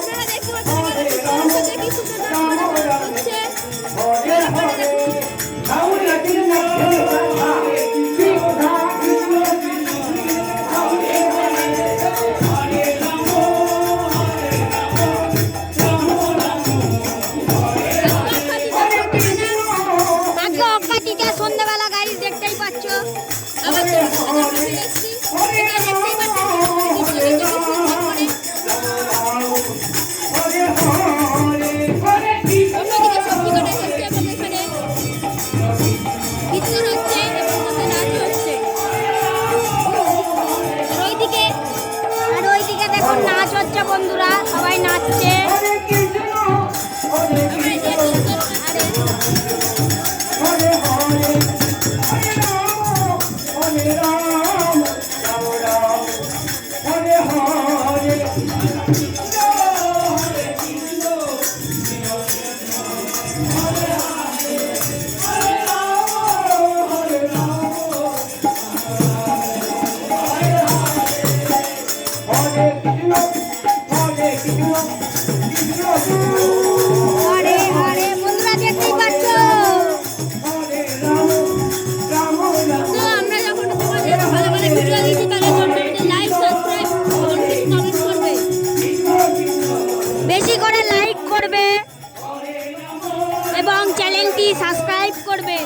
আপনারা দেখতে পাচ্ছেন এখানে দর্শকদের কি সুন্দর নাচ হচ্ছে। এবার আপনারা দেখুন। আজকে অক্ষাতিটা সন্ধ্যাবেলা গাড়ি দেখতেই পাচ্ছ। আবার দেখতেই পাচ্ছেন অন্যদিকে সবজি কাটা হচ্ছে আমাদের এখানে কীর্তন হচ্ছে এবং সাথে নাচ হচ্ছে। আর ওইদিকে দেখুন নাচ হচ্ছে বন্ধুরা, সবাই নাচছে। আরে আরে বন্ধুরা দেখতেই পাচ্ছ। তো আমরা যখন তোমাদের ভালো ভালো ভিডিও দিচ্ছি তাহলে তোমরা লাইক সাবস্ক্রাইব এবং কমেন্ট করবে, বেশি করে লাইক করবে এবং চ্যানেলটি সাবস্ক্রাইব করবে।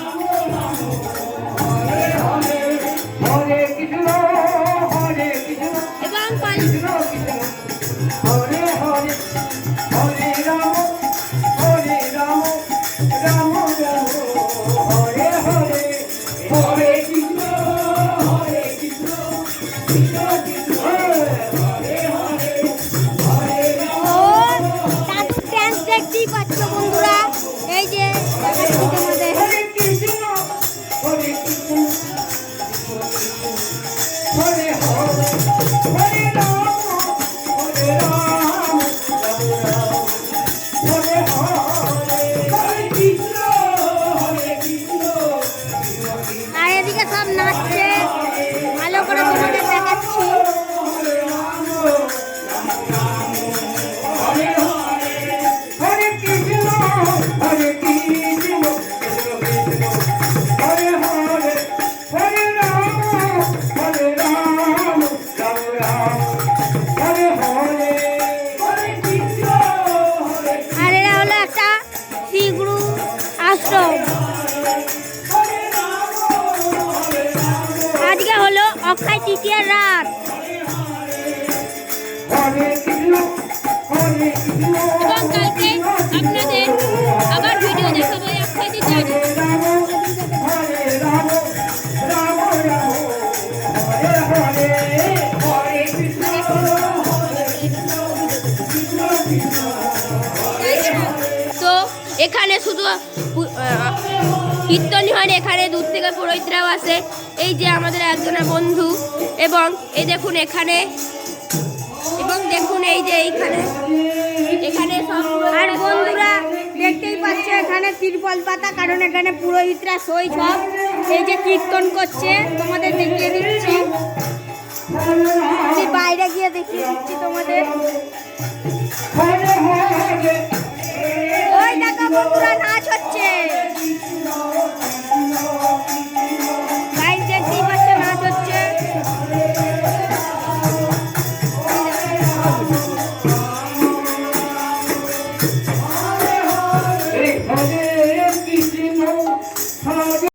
দেখতেই পাচ্ছ বন্ধুরা, এই যে আর এদিকে সব নাচছে, ভালো করে তোমাদের দেখাচ্ছি। আর এরা হলো একটা শ্রীগুরু আশ্রম। আজকে হলো অক্ষয় তৃতীয়ার রাত এবং কালকে আপনাদের আবার ভিডিও দেখাবো অক্ষয় তৃতীয়ার। তো এখানে শুধু কীর্তনই হয়, এখানে দূর থেকে পুরোহিতরাও আসে। এই যে আমাদের একজনের বন্ধু, এবং এই দেখুন এখানে, এবং দেখুন এই যে এখানে সব। আর বন্ধুরা দেখতেই পাচ্ছ এখানে তিরপল পাতা, কারণ এখানে পুরোহিতরা সই সব এই যে কীর্তন করছে। তোমাদের দেখিয়ে দিচ্ছি, বাইরে গিয়ে দেখিয়ে দিচ্ছি তোমাদের। ওই দেখো বন্ধুরা নাচ হচ্ছে, দেখতেই পাচ্ছ নাচ হচ্ছে।